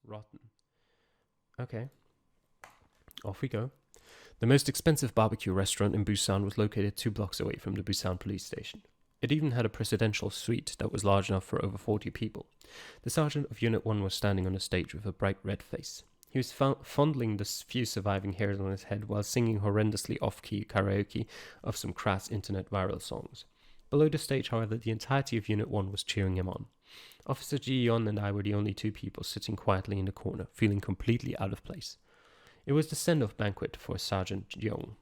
Rotten. Okay, off we go. The most expensive barbecue restaurant in Busan was located 2 blocks away from the Busan police station. It even had a presidential suite that was large enough for over 40 people. The sergeant of Unit 1 was standing on the stage with a bright red face. He was fondling the few surviving hairs on his head while singing horrendously off-key karaoke of some crass internet viral songs. Below the stage, however, the entirety of Unit 1 was cheering him on. Officer Ji Yeon and I were the only 2 people sitting quietly in the corner, feeling completely out of place. It was the send-off banquet for Sergeant Jeong.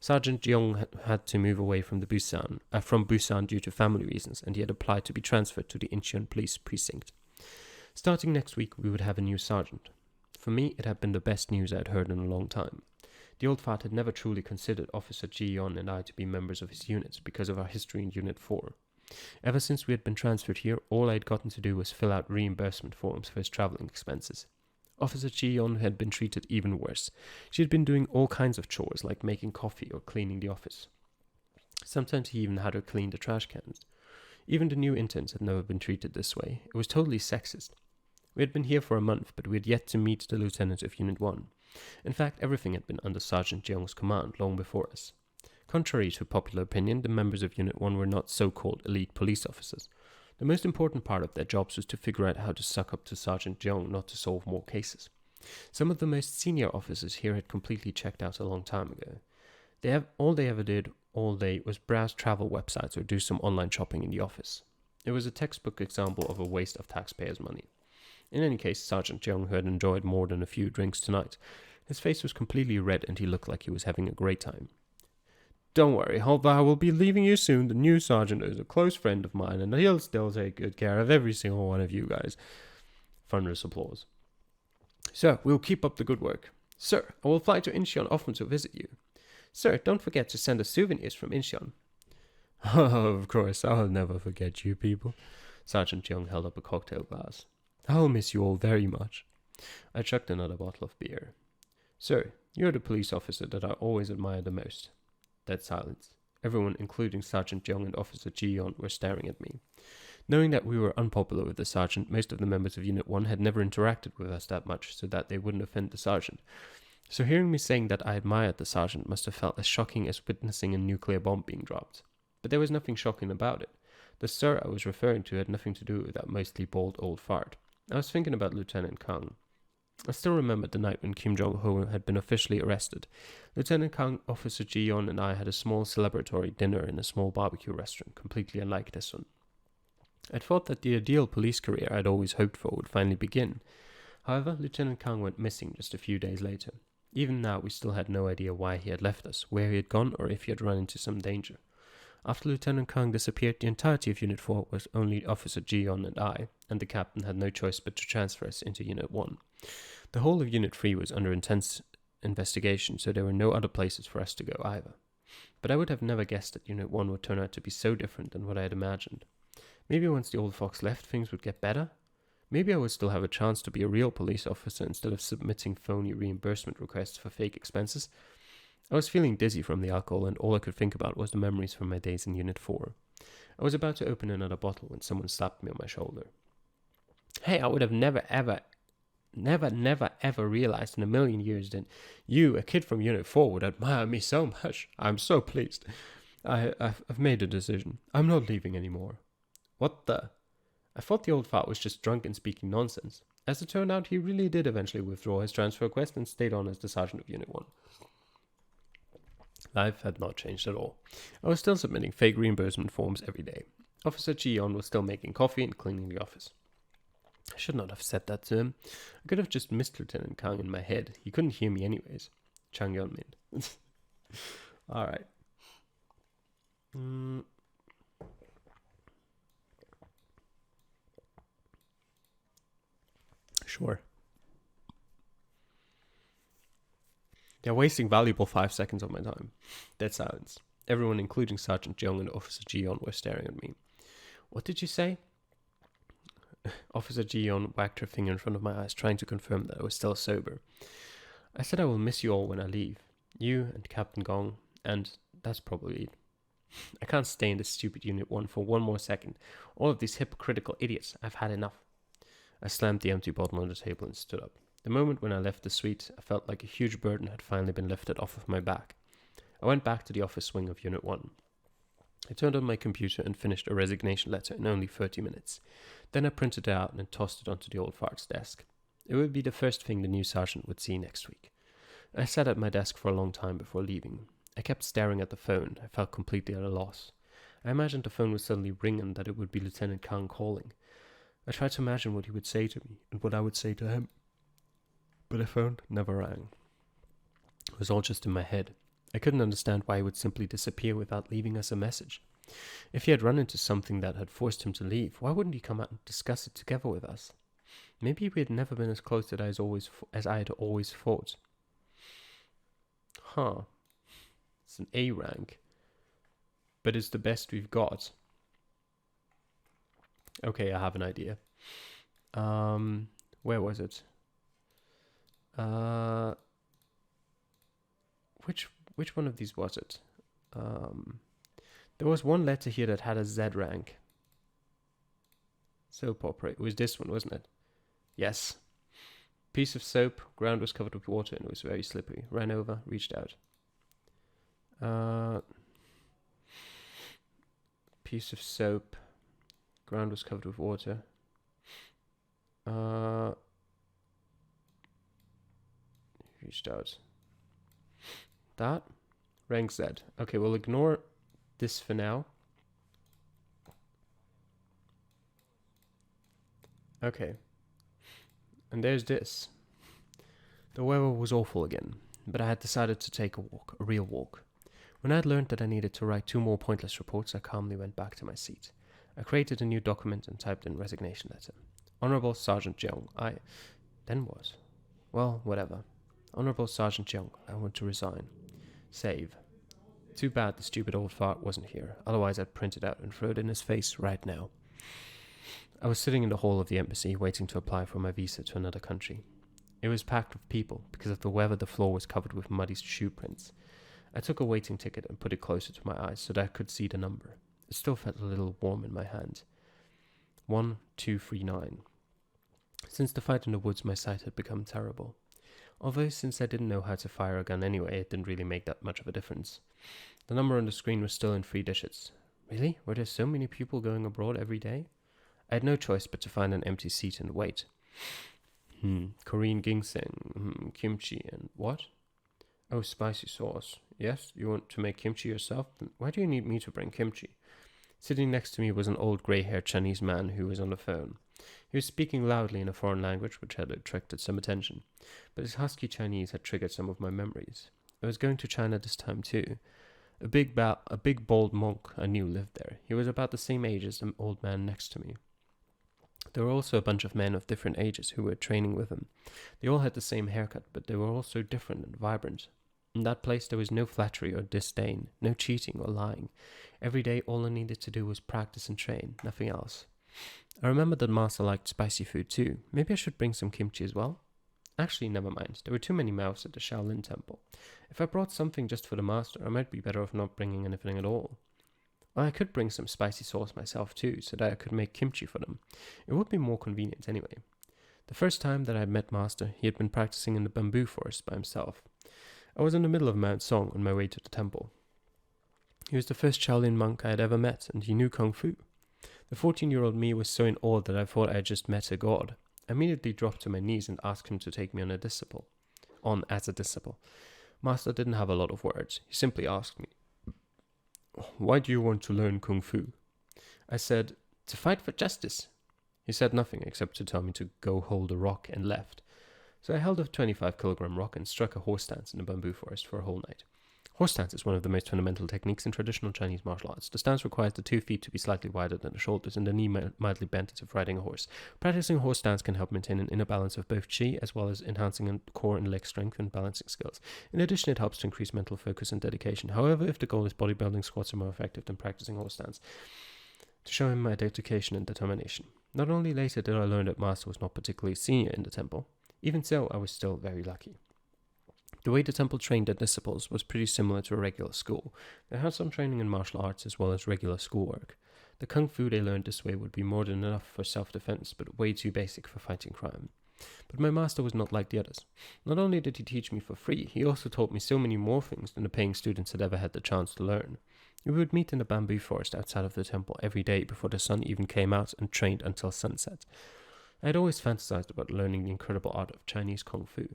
Sergeant Jeong had to move away from Busan due to family reasons, and he had applied to be transferred to the Incheon police precinct. Starting next week, we would have a new sergeant. For me, it had been the best news I had heard in a long time. The old fart had never truly considered Officer Ji Yeon and I to be members of his units because of our history in Unit 4. Ever since we had been transferred here, all I had gotten to do was fill out reimbursement forms for his traveling expenses. Officer Ji Yeon had been treated even worse. She had been doing all kinds of chores, like making coffee or cleaning the office. Sometimes he even had her clean the trash cans. Even the new interns had never been treated this way. It was totally sexist. We had been here for a month, but we had yet to meet the lieutenant of Unit 1. In fact, everything had been under Sergeant Jeong's command long before us. Contrary to popular opinion, the members of Unit 1 were not so-called elite police officers. The most important part of their jobs was to figure out how to suck up to Sergeant Jeong, not to solve more cases. Some of the most senior officers here had completely checked out a long time ago. All they ever did all day was browse travel websites or do some online shopping in the office. It was a textbook example of a waste of taxpayers' money. In any case, Sergeant Jeong, who had enjoyed more than a few drinks tonight, his face was completely red and he looked like he was having a great time. "Don't worry, although I will be leaving you soon, the new sergeant is a close friend of mine and he'll still take good care of every single one of you guys." Thunderous applause. "Sir, we'll keep up the good work. Sir, I will fly to Incheon often to visit you. Sir, don't forget to send us souvenirs from Incheon." "Of course, I'll never forget you people." Sergeant Jeong held up a cocktail glass. "I'll miss you all very much." I chucked another bottle of beer. "Sir, you're the police officer that I always admire the most." Dead silence. Everyone, including Sergeant Jeong and Officer Ji Yeon, were staring at me. Knowing that we were unpopular with the sergeant, most of the members of Unit 1 had never interacted with us that much so that they wouldn't offend the sergeant. So hearing me saying that I admired the sergeant must have felt as shocking as witnessing a nuclear bomb being dropped. But there was nothing shocking about it. The sir I was referring to had nothing to do with that mostly bald old fart. I was thinking about Lieutenant Kang. I still remembered the night when Kim Jong-ho had been officially arrested. Lieutenant Kang, Officer Ji Yeon, and I had a small celebratory dinner in a small barbecue restaurant, completely unlike this one. I thought that the ideal police career I'd always hoped for would finally begin. However, Lieutenant Kang went missing just a few days later. Even now, we still had no idea why he had left us, where he had gone, or if he had run into some danger. After Lieutenant Kang disappeared, the entirety of Unit 4 was only Officer Ji Yeon and I, and the captain had no choice but to transfer us into Unit 1. The whole of Unit 3 was under intense investigation, so there were no other places for us to go either. But I would have never guessed that Unit 1 would turn out to be so different than what I had imagined. Maybe once the old fox left, things would get better? Maybe I would still have a chance to be a real police officer instead of submitting phony reimbursement requests for fake expenses. I was feeling dizzy from the alcohol, and all I could think about was the memories from my days in Unit 4. I was about to open another bottle when someone slapped me on my shoulder. "Hey, I would have never ever realized in a million years that you, a kid from Unit 4, would admire me so much. I'm so pleased. I've made a decision. I'm not leaving anymore." "What the?" I thought the old fart was just drunk and speaking nonsense. As it turned out, he really did eventually withdraw his transfer request and stayed on as the sergeant of Unit 1. Life had not changed at all. I was still submitting fake reimbursement forms every day. Officer Ji Yeon was still making coffee and cleaning the office. I should not have said that to him. I could have just missed Lieutenant Kang in my head. He couldn't hear me anyways. Chang Yeon-min. Alright. Sure. They're wasting valuable 5 seconds of my time. Dead silence. Everyone, including Sergeant Jeong and Officer Ji Yeon, were staring at me. "What did you say?" Officer Ji Yeon whacked her finger in front of my eyes, trying to confirm that I was still sober. "I said I will miss you all when I leave. You and Captain Gong, and that's probably it. I can't stay in this stupid Unit 1 for one more second. All of these hypocritical idiots. I've had enough." I slammed the empty bottle on the table and stood up. The moment when I left the suite, I felt like a huge burden had finally been lifted off of my back. I went back to the office wing of Unit 1. I turned on my computer and finished a resignation letter in only 30 minutes. Then I printed it out and tossed it onto the old fart's desk. It would be the first thing the new sergeant would see next week. I sat at my desk for a long time before leaving. I kept staring at the phone. I felt completely at a loss. I imagined the phone would suddenly ring and that it would be Lieutenant Kang calling. I tried to imagine what he would say to me and what I would say to him. But the phone never rang. It was all just in my head. I couldn't understand why he would simply disappear without leaving us a message. If he had run into something that had forced him to leave, why wouldn't he come out and discuss it together with us? Maybe we had never been as close as I had always thought. Huh. It's an A rank. But it's the best we've got. Okay, I have an idea. Where was it? Which one of these was it? There was one letter here that had a Z rank. Soap opera. It was this one, wasn't it? Yes. Piece of soap. Ground was covered with water and it was very slippery. Ran over, reached out. Piece of soap. Ground was covered with water. Reached out. That? Rank Z. Okay, we'll ignore this for now. Okay. And there's this. The weather was awful again, but I had decided to take a walk, a real walk. When I had learned that I needed to write 2 more pointless reports, I calmly went back to my seat. I created a new document and typed in resignation letter. Honorable Sergeant Jeong, Then what? Well, whatever. Honorable Sergeant Jeong, I want to resign. Save. Too bad the stupid old fart wasn't here, otherwise I'd print it out and throw it in his face right now. I was sitting in the hall of the embassy, waiting to apply for my visa to another country. It was packed with people. Because of the weather, the floor was covered with muddy shoe prints. I took a waiting ticket and put it closer to my eyes so that I could see the number. It still felt a little warm in my hand. 1239. Since the fight in the woods, my sight had become terrible. Although since I didn't know how to fire a gun anyway, it didn't really make that much of a difference. The number on the screen was still in 3 digits. Really? Were there so many people going abroad every day? I had no choice but to find an empty seat and wait. Korean ginseng, kimchi, and what? Oh, spicy sauce. Yes, you want to make kimchi yourself? Then why do you need me to bring kimchi? Sitting next to me was an old grey-haired Chinese man who was on the phone. He was speaking loudly in a foreign language which had attracted some attention, but his husky Chinese had triggered some of my memories. I was going to China this time too. A big bald monk I knew lived there. He was about the same age as the old man next to me. There were also a bunch of men of different ages who were training with him. They all had the same haircut, but they were all so different and vibrant. In that place there was no flattery or disdain, no cheating or lying. Every day all I needed to do was practice and train, nothing else. I remembered that Master liked spicy food too. Maybe I should bring some kimchi as well? Actually, never mind. There were too many mouths at the Shaolin temple. If I brought something just for the master, I might be better off not bringing anything at all. Well, I could bring some spicy sauce myself too, so that I could make kimchi for them. It would be more convenient anyway. The first time that I had met Master, he had been practicing in the bamboo forest by himself. I was in the middle of Mount Song on my way to the temple. He was the first Shaolin monk I had ever met, and he knew Kung Fu. The 14-year-old me was so in awe that I thought I had just met a god. I immediately dropped to my knees and asked him to take me on as a disciple. Master didn't have a lot of words. He simply asked me, "Why do you want to learn Kung Fu?" I said, "To fight for justice." He said nothing except to tell me to go hold a rock and left. So I held a 25-kilogram rock and struck a horse stance in the bamboo forest for a whole night. Horse stance is one of the most fundamental techniques in traditional Chinese martial arts. The stance requires the 2 feet to be slightly wider than the shoulders and the knee mildly bent as if riding a horse. Practicing horse stance can help maintain an inner balance of both qi, as well as enhancing core and leg strength and balancing skills. In addition, it helps to increase mental focus and dedication. However, if the goal is bodybuilding, squats are more effective than practicing horse stance. To show him my dedication and determination. Not only later did I learn that Master was not particularly senior in the temple. Even so, I was still very lucky. The way the temple trained their disciples was pretty similar to a regular school. They had some training in martial arts as well as regular schoolwork. The kung fu they learned this way would be more than enough for self-defense, but way too basic for fighting crime. But my master was not like the others. Not only did he teach me for free, he also taught me so many more things than the paying students had ever had the chance to learn. We would meet in the bamboo forest outside of the temple every day before the sun even came out and trained until sunset. I had always fantasized about learning the incredible art of Chinese kung fu.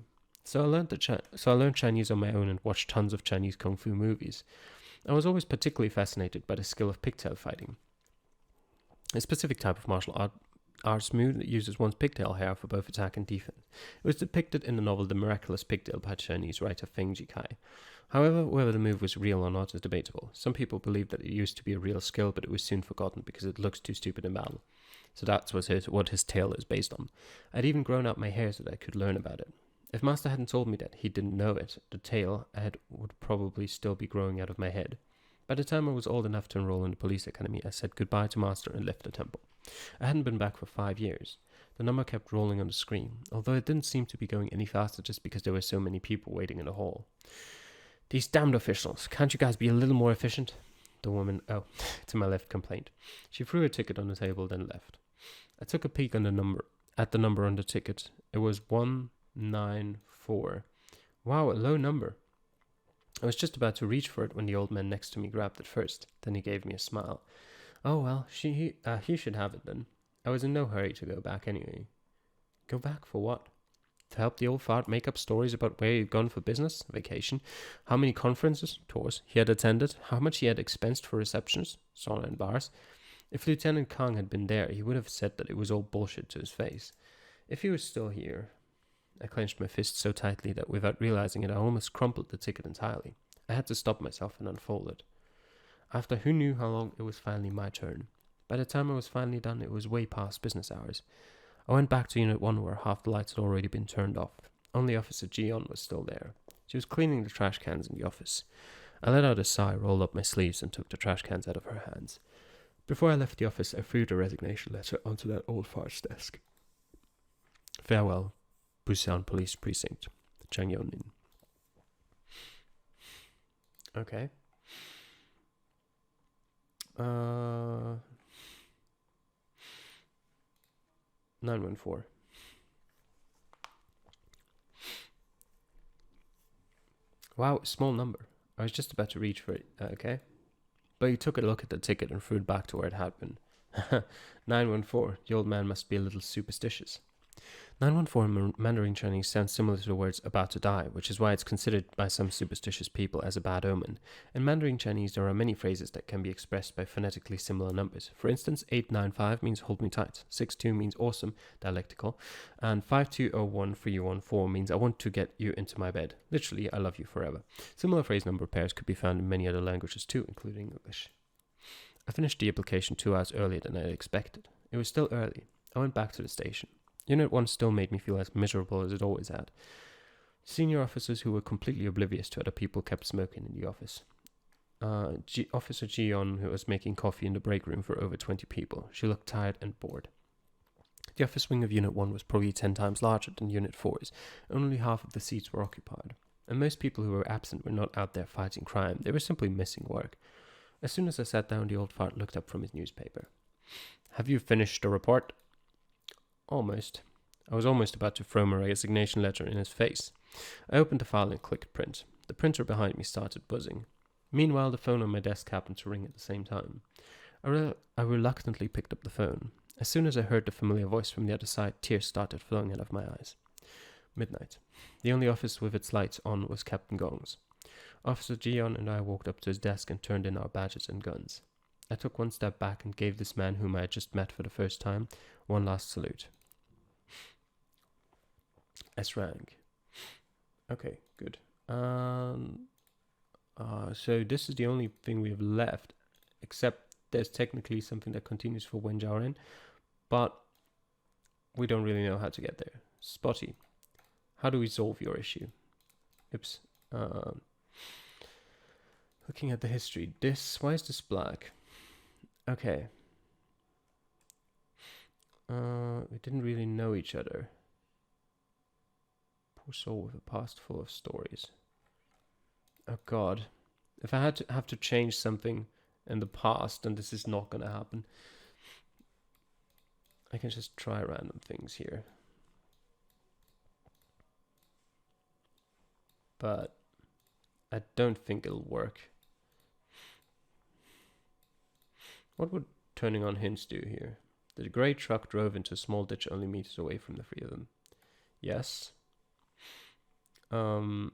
So I learned Chinese on my own and watched tons of Chinese kung fu movies. I was always particularly fascinated by the skill of pigtail fighting, a specific type of martial arts move that uses one's pigtail hair for both attack and defense. It was depicted in the novel The Miraculous Pigtail by Chinese writer Feng Jikai. However, whether the move was real or not is debatable. Some people believe that it used to be a real skill, but it was soon forgotten because it looks too stupid in battle. So that's what his tale is based on. I'd even grown out my hair so that I could learn about it. If Master hadn't told me that he didn't know it, the tale would probably still be growing out of my head. By the time I was old enough to enroll in the police academy, I said goodbye to Master and left the temple. I hadn't been back for 5 years. The number kept rolling on the screen, although it didn't seem to be going any faster just because there were so many people waiting in the hall. These damned officials, can't you guys be a little more efficient? The woman, to my left, complained. She threw her ticket on the table, then left. I took a peek at the number on the ticket. It was 194. Wow, a low number. I was just about to reach for it when the old man next to me grabbed it first. Then he gave me a smile. Oh well, he should have it then. I was in no hurry to go back anyway. Go back for what? To help the old fart make up stories about where he'd gone for business, vacation, how many conferences, tours, he had attended, how much he had expensed for receptions, sauna and bars. If Lieutenant Kang had been there, he would have said that it was all bullshit to his face. If he was still here... I clenched my fist so tightly that without realizing it, I almost crumpled the ticket entirely. I had to stop myself and unfold it. After who knew how long, it was finally my turn. By the time I was finally done, it was way past business hours. I went back to Unit 1 where half the lights had already been turned off. Only Officer Jion was still there. She was cleaning the trash cans in the office. I let out a sigh, rolled up my sleeves, and took the trash cans out of her hands. Before I left the office, I threw the resignation letter onto that old fart's desk. Farewell, Busan Police Precinct, Changyonin. Okay. 914. Wow, small number. I was just about to reach for it, okay? But he took a look at the ticket and threw it back to where it had been. 914. The old man must be a little superstitious. 914 in Mandarin Chinese sounds similar to the words about to die, which is why it's considered by some superstitious people as a bad omen. In Mandarin Chinese, there are many phrases that can be expressed by phonetically similar numbers. For instance, 895 means hold me tight, 62 means awesome, dialectical, and 52013114 means I want to get you into my bed. Literally, I love you forever. Similar phrase number pairs could be found in many other languages too, including English. I finished the application 2 hours earlier than I had expected. It was still early. I went back to the station. Unit 1 still made me feel as miserable as it always had. Senior officers who were completely oblivious to other people kept smoking in the office. Officer Jion, who was making coffee in the break room for over 20 people. She looked tired and bored. The office wing of Unit 1 was probably 10 times larger than Unit 4's. Only half of the seats were occupied. And most people who were absent were not out there fighting crime. They were simply missing work. As soon as I sat down, the old fart looked up from his newspaper. Have you finished the report? Almost. I was almost about to throw my resignation letter in his face. I opened the file and clicked print. The printer behind me started buzzing. Meanwhile, the phone on my desk happened to ring at the same time. I reluctantly picked up the phone. As soon as I heard the familiar voice from the other side, tears started flowing out of my eyes. Midnight. The only office with its lights on was Captain Gong's. Officer Jion and I walked up to his desk and turned in our badges and guns. I took one step back and gave this man whom I had just met for the first time one last salute. S rank. Okay, good. So this is the only thing we have left, except there's technically something that continues for Wen Jiaoren, but we don't really know how to get there. Spotty. How do we solve your issue? Oops. Looking at the history. Why is this black? Okay. We didn't really know each other. Poor soul with a past full of stories. Oh god. If I have to change something in the past, and this is not going to happen. I can just try random things here. But I don't think it'll work. What would turning on hints do here? The grey truck drove into a small ditch only meters away from the three of them. Yes. No.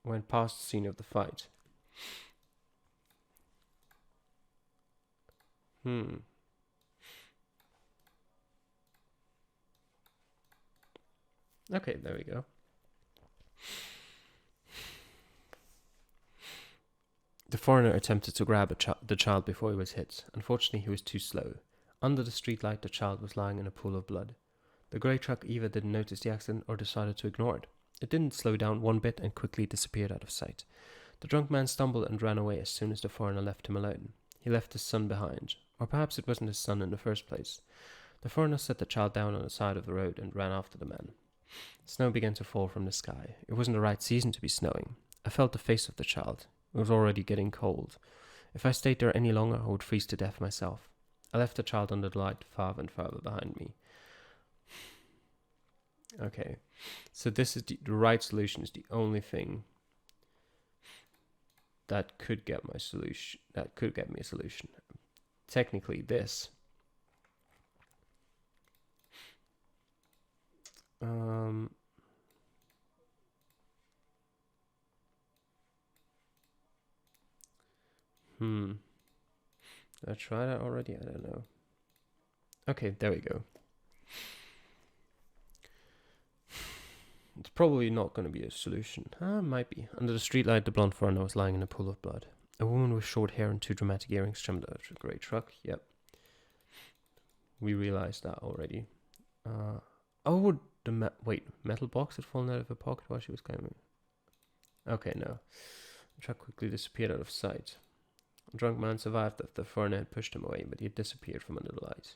Went past the scene of the fight. Okay, there we go. The foreigner attempted to grab the child before he was hit. Unfortunately, he was too slow. Under the streetlight, the child was lying in a pool of blood. The grey truck either didn't notice the accident or decided to ignore it. It didn't slow down one bit and quickly disappeared out of sight. The drunk man stumbled and ran away as soon as the foreigner left him alone. He left his son behind, or perhaps it wasn't his son in the first place. The foreigner set the child down on the side of the road and ran after the man. Snow began to fall from the sky. It wasn't the right season to be snowing. I felt the face of the child. It was already getting cold. If I stayed there any longer, I would freeze to death myself. I left the child under the light farther and farther behind me. Okay, so this is the right solution. Is the only thing that could get my solution. That could get me a solution. Technically, this. Did I try that already? I don't know. Okay, there we go. It's probably not going to be a solution. Might be. Under the streetlight, the blonde foreigner was lying in a pool of blood. A woman with short hair and two dramatic earrings jumped out of a grey truck. Yep. We realized that already. Would the metal box had fallen out of her pocket while she was climbing? Okay, no. The truck quickly disappeared out of sight. The drunk man survived after the foreigner had pushed him away, but he had disappeared from under the light.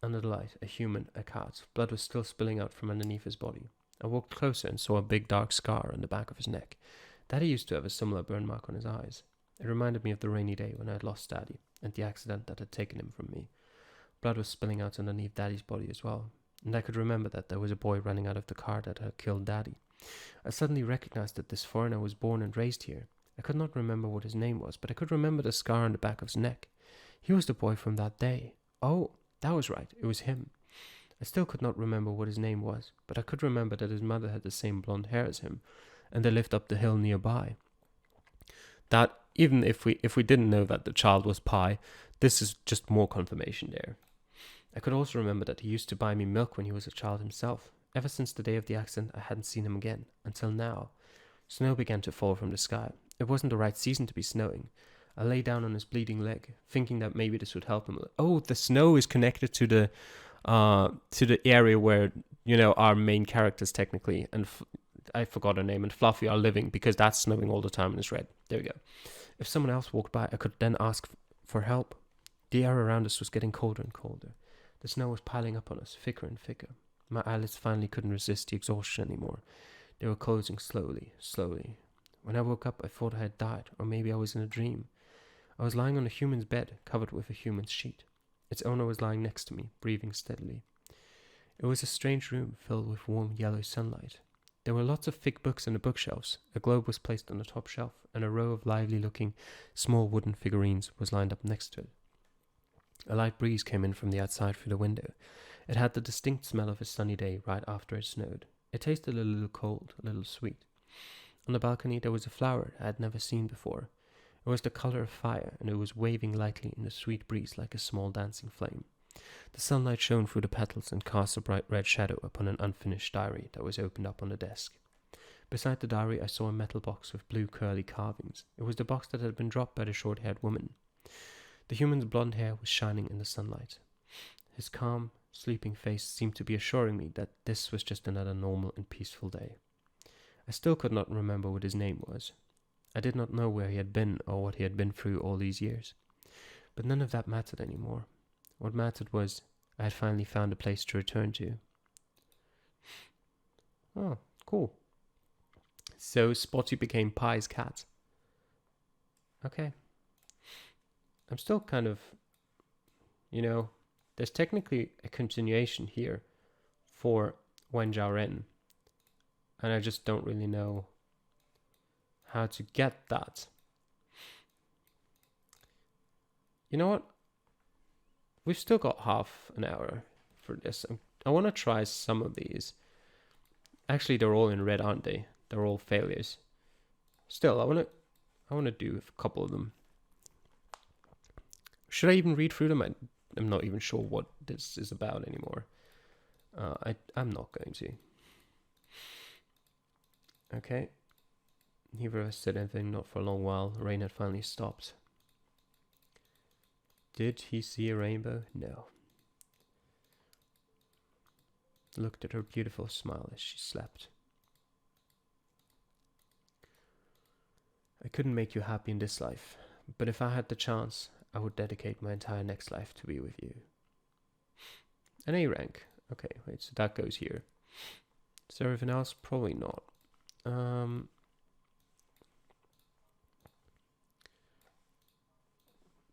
Under the light, a human, a cat. Blood was still spilling out from underneath his body. I walked closer and saw a big dark scar on the back of his neck. Daddy used to have a similar burn mark on his eyes. It reminded me of the rainy day when I had lost Daddy, and the accident that had taken him from me. Blood was spilling out underneath Daddy's body as well, and I could remember that there was a boy running out of the car that had killed Daddy. I suddenly recognized that this foreigner was born and raised here. I could not remember what his name was, but I could remember the scar on the back of his neck. He was the boy from that day. Oh, that was right, it was him. I still could not remember what his name was, but I could remember that his mother had the same blonde hair as him, and they lived up the hill nearby. That, even if we didn't know that the child was Pi, this is just more confirmation there. I could also remember that he used to buy me milk when he was a child himself. Ever since the day of the accident, I hadn't seen him again, until now. Snow began to fall from the sky. It wasn't the right season to be snowing. I lay down on his bleeding leg, thinking that maybe this would help him. Oh, the snow is connected to the area where, our main characters technically, and I forgot her name, and Fluffy are living, because that's snowing all the time and is red. There we go. If someone else walked by, I could then ask for help. The air around us was getting colder and colder. The snow was piling up on us, thicker and thicker. My eyelids finally couldn't resist the exhaustion anymore. They were closing slowly, slowly. When I woke up, I thought I had died, or maybe I was in a dream. I was lying on a human's bed, covered with a human's sheet. Its owner was lying next to me, breathing steadily. It was a strange room filled with warm yellow sunlight. There were lots of thick books on the bookshelves. A globe was placed on the top shelf, and a row of lively-looking, small wooden figurines was lined up next to it. A light breeze came in from the outside through the window. It had the distinct smell of a sunny day right after it snowed. It tasted a little cold, a little sweet. On the balcony there was a flower I had never seen before. It was the color of fire, and it was waving lightly in the sweet breeze like a small dancing flame. The sunlight shone through the petals and cast a bright red shadow upon an unfinished diary that was opened up on the desk. Beside the diary I saw a metal box with blue curly carvings. It was the box that had been dropped by the short-haired woman. The human's blonde hair was shining in the sunlight. His calm, sleeping face seemed to be assuring me that this was just another normal and peaceful day. I still could not remember what his name was. I did not know where he had been or what he had been through all these years. But none of that mattered anymore. What mattered was I had finally found a place to return to. Oh, cool. So Spotty became Pie's cat. Okay. I'm still kind of, there's technically a continuation here for Wen Jiao Ren. And I just don't really know how to get that. You know what? We've still got half an hour for this. I want to try some of these. Actually, they're all in red, aren't they? They're all failures. Still, I want to do a couple of them. Should I even read through them? I'm not even sure what this is about anymore. I'm not going to. Okay. Neither of us said anything, not for a long while. Rain had finally stopped. Did he see a rainbow? No. Looked at her beautiful smile as she slept. I couldn't make you happy in this life, but if I had the chance, I would dedicate my entire next life to be with you. An A rank. Okay, wait, so that goes here. Is there anything else? Probably not.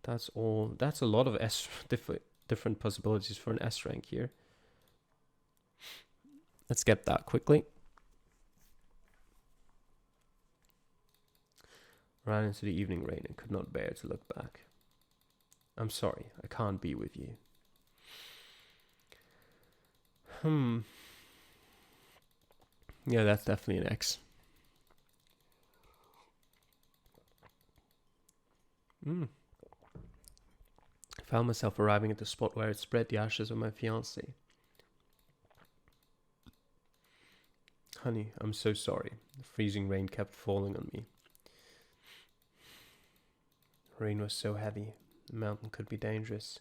That's all. That's a lot of different possibilities for an S rank here. Let's get that quickly. Ran into the evening rain and could not bear to look back. I'm sorry, I can't be with you. Yeah, that's definitely an X. I found myself arriving at the spot where I'd spread the ashes of my fiancée. Honey, I'm so sorry. The freezing rain kept falling on me. Rain was so heavy, the mountain could be dangerous.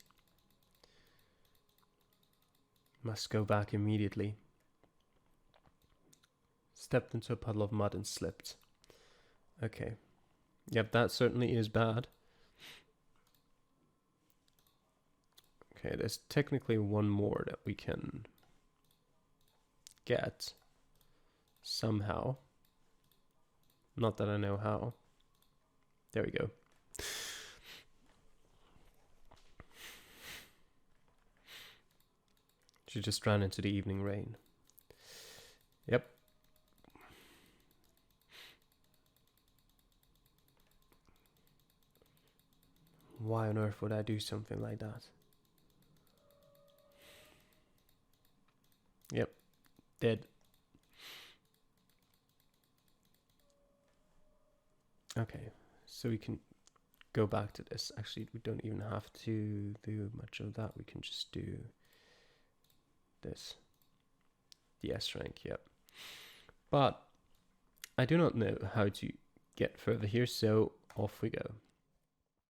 Must go back immediately. Stepped into a puddle of mud and slipped. Okay. Yep, that certainly is bad. Okay, there's technically one more that we can get somehow. Not that I know how. There we go. She just ran into the evening rain. Yep. Why on earth would I do something like that? Yep. Dead. Okay, so we can go back to this. Actually, we don't even have to do much of that. We can just do this. The S rank, yep. But I do not know how to get further here, so off we go.